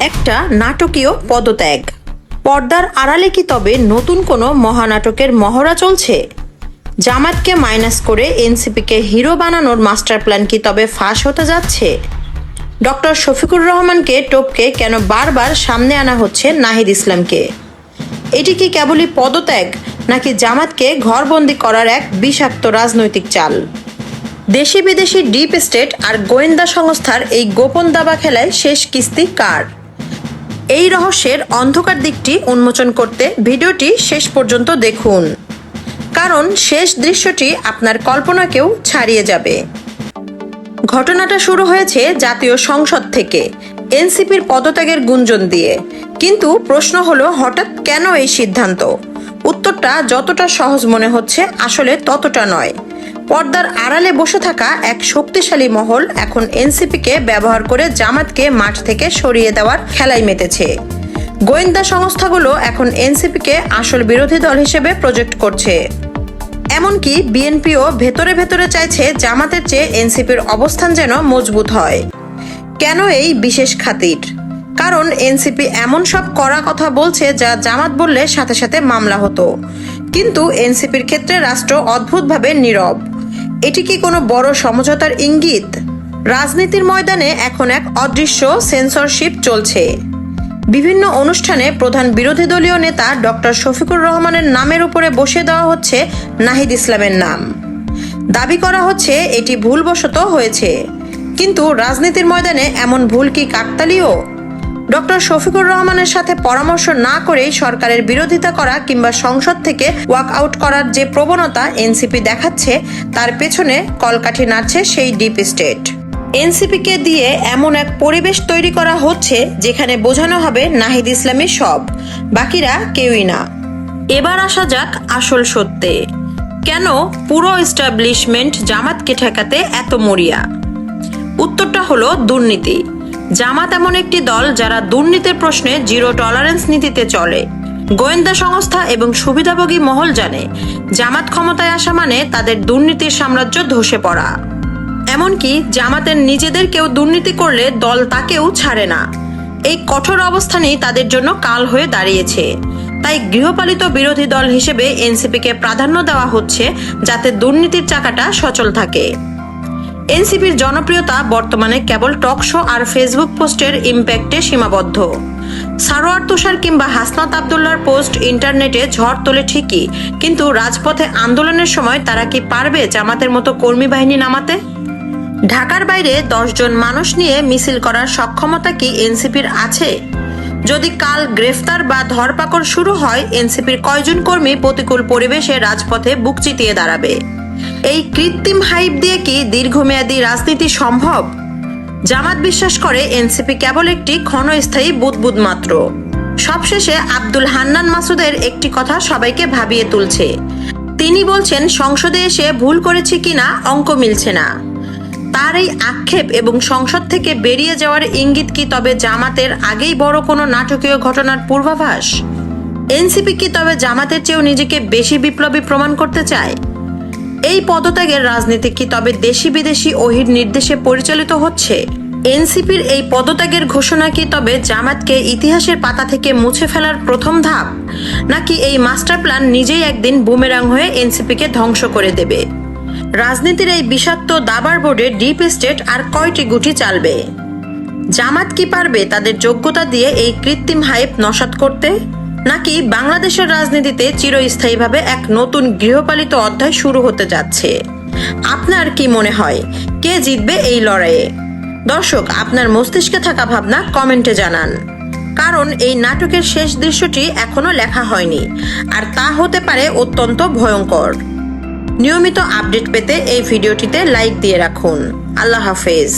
একটা নাটকীয় পদত্যাগ। পর্দার আড়ালে কি তবে নতুন কোনো মহানাটকের মহড়া চলছে? জামাতকে মাইনাস করে এনসিপিকে হিরো বানানোর মাস্টার প্ল্যান কি তবে ফাঁস হতে যাচ্ছে? ডক্টর শফিকুর রহমানকে টপকে কেন বারবার সামনে আনা হচ্ছে নাহিদ ইসলামকে? এটি কি কেবলই পদত্যাগ, নাকি জামাতকে ঘরবন্দি করার এক বিষাক্ত রাজনৈতিক চাল? দেশি বিদেশি ডিপ স্টেট আর গোয়েন্দা সংস্থার এই গোপন দাবা খেলায় শেষ কিস্তি কার? এই রহস্যের অন্ধকার দিকটি উন্মোচন করতে ভিডিওটি শেষ পর্যন্ত দেখুন, কারণ শেষ দৃশ্যটি আপনার কল্পনাকেও ছাড়িয়ে যাবে। ঘটনাটা শুরু হয়েছে জাতীয় সংসদ থেকে, এনসিপির পদত্যাগের গুঞ্জন দিয়ে। কিন্তু প্রশ্ন হলো, হঠাৎ কেন এই সিদ্ধান্ত? উত্তরটা যতটা সহজ মনে হচ্ছে আসলে ততটা নয়। পর্দার আড়ালে বসে থাকা এক শক্তিশালী মহল এখন এনসিপিকে ব্যবহার করে জামাতকে মাঠ থেকে সরিয়ে দেওয়ার খেলায় মেতেছে। গোয়েন্দা সংস্থাগুলো এখন এনসিপিকে আসল বিরোধী দল হিসেবে প্রজেক্ট করছে। এমনকি বিএনপিও ভেতরে ভেতরে চাইছে জামাতের চেয়ে এনসিপির অবস্থান যেন মজবুত হয়। কেন এই বিশেষ খাতির? কারণ এনসিপি এমন সব কড়া কথা বলছে যা জামাত বললে সাথে সাথে মামলা হতো। কিন্তু এনসিপির ক্ষেত্রে রাষ্ট্র অদ্ভুতভাবে নীরব। এটি কি কোনো বড় সমঝোতার ইঙ্গিত? রাজনীতির ময়দানে এখন এক অদৃশ্য সেন্সরশিপ চলছে। বিভিন্ন অনুষ্ঠানে প্রধান বিরোধী দলীয় নেতা ডক্টর শফিকুর রহমানের নামের উপরে বসিয়ে দেওয়া হচ্ছে নাহিদ ইসলামের নাম। দাবি করা হচ্ছে এটি ভুলবশত হয়েছে। কিন্তু রাজনীতির ময়দানে এমন ভুল কি কাকতালীয়? ডক্টর শফিকুর রহমানের সাথে পরামর্শ না করেই সরকারের বিরোধিতা করা কিংবা সংসদ থেকে ওয়াক আউট করার যে প্রবণতা এনসিপি দেখাচ্ছে, তার পেছনে কলকাঠি নাড়ছে সেই ডিপ স্টেট। এনসিপিকে দিয়ে এমন এক পরিবেশ তৈরি করা হচ্ছে যেখানে বোঝানো হবে নাহিদ ইসলামী সব, বাকিরা কেউই না। এবার আসা যাক আসল সত্যে। কেন পুরো এস্টাবলিশমেন্ট জামাতকে ঠেকাতে এত মরিয়া? উত্তরটা হলো দুর্নীতি। জামাত এমন একটি দল যারা দুর্নীতির প্রশ্নে জিরো টলারেন্স নীতিতে চলে। গোয়েন্দা সংস্থা এবং সুবিধাভোগী মহল জানে জামাত ক্ষমতায় আসা মানে তাদের দুর্নীতির সাম্রাজ্য ধসে পড়া। এমনকি জামাতের নিজেদের কেউ দুর্নীতি করলে দল তাকেও ছাড়ে না। এই কঠোর অবস্থানই তাদের জন্য কাল হয়ে দাঁড়িয়েছে। তাই গৃহপালিত বিরোধী দল হিসেবে এনসিপিকে প্রাধান্য দেওয়া হচ্ছে, যাতে দুর্নীতির চাকাটা সচল থাকে। এনসিপির জনপ্রিয়তা বর্তমানে কেবল টক শো আর ফেসবুক পোস্টের ইম্প্যাক্টে সীমাবদ্ধ। সারোয়ার তুষার কিংবা হাসনাত আবদুল্লাহর পোস্ট ইন্টারনেটে ঝড় তোলে ঠিকই, কিন্তু রাজপথে আন্দোলনের সময় তারা কি পারবে জামাতের মতো কর্মী বাহিনী নামাতে? ঢাকার বাইরে 10 জন মানুষ নিয়ে মিছিল করার সক্ষমতা কি এনসিপির আছে? যদি কাল গ্রেফতার বা ধরপাকড় শুরু হয়, এনসিপির কয়জন কর্মী প্রতিকূল পরিবেশে রাজপথে বুক চিতিয়ে দাঁড়াবে? এই কৃত্রিম হাইপ দিয়ে কি দীর্ঘমেয়াদী রাজনীতি সম্ভব? জামাত বিশ্বাস করে এনসিপি কেবল একটি ক্ষণস্থায়ী বুদবুদ মাত্র। সবশেষে আব্দুল হান্নান মাসুদের একটি কথা সবাইকে ভাবিয়ে তুলছে। তিনি বলছেন, সংসদে এসে ভুল করেছি কিনা অঙ্ক মিলছে না। তার এই আক্ষেপ এবং সংসদ থেকে বেরিয়ে যাওয়ার ইঙ্গিত কি তবে জামাতের আগেই বড় কোনো নাটকীয় ঘটনার পূর্বাভাস? এনসিপি কি তবে জামাতের চেয়েও নিজেকে বেশি বিপ্লবী প্রমাণ করতে চায়? এই পদত্যাগের রাজনীতি কি তবে দেশি বিদেশি ওহির নির্দেশে পরিচালিত হচ্ছে? এনসিপির এই পদত্যাগের ঘোষণা কি তবে জামাতকে ইতিহাসের পাতা থেকে মুছে ফেলার প্রথম ধাপ, নাকি এই মাস্টার প্ল্যান নিজেই একদিন বুমেরাং হয়ে এনসিপিকে ধ্বংস করে দেবে? রাজনীতির এই বিষাক্ত দাবার বোর্ডে ডিপ স্টেট আর কয়টি গুটি চালবে? জামাত কি পারবে তাদের যোগ্যতা দিয়ে এই কৃত্রিম হাইপ নস্যাৎ করতে, নাকি বাংলাদেশের রাজনীতিতে চিরস্থায়ীভাবে এক নতুন গৃহপালিত অধ্যায় শুরু হতে যাচ্ছে? আপনার কি মনে হয়, কে জিতবে এই লড়াইয়ে? দর্শক, আপনার মস্তিষ্কে থাকা ভাবনা কমেন্টে জানান, কারণ এই নাটকের শেষ দৃশ্যটি এখনো লেখা হয়নি, আর তা হতে পারে অত্যন্ত ভয়ঙ্কর। নিয়মিত আপডেট পেতে এই ভিডিওটিতে লাইক দিয়ে রাখুন। আল্লাহ হাফেজ।